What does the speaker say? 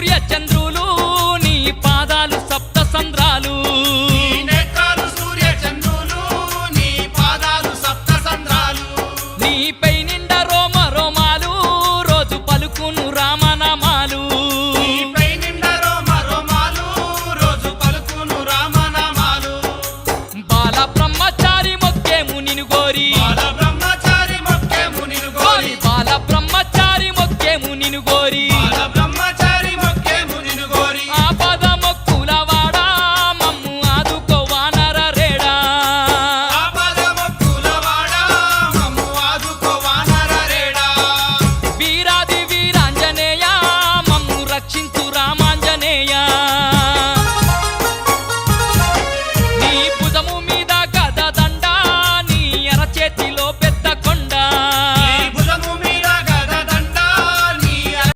సూర్య చంద్రులు నీ పాదాలు సప్త సంద్రాలు నీపై నిండా రోమ రోమాలు రోజు పలుకును రామనామాలు బాల బ్రహ్మచారి మొక్కేము నిన్ను గోరి బాల బ్రహ్మచారి మొక్కేము నిన్ను గోరి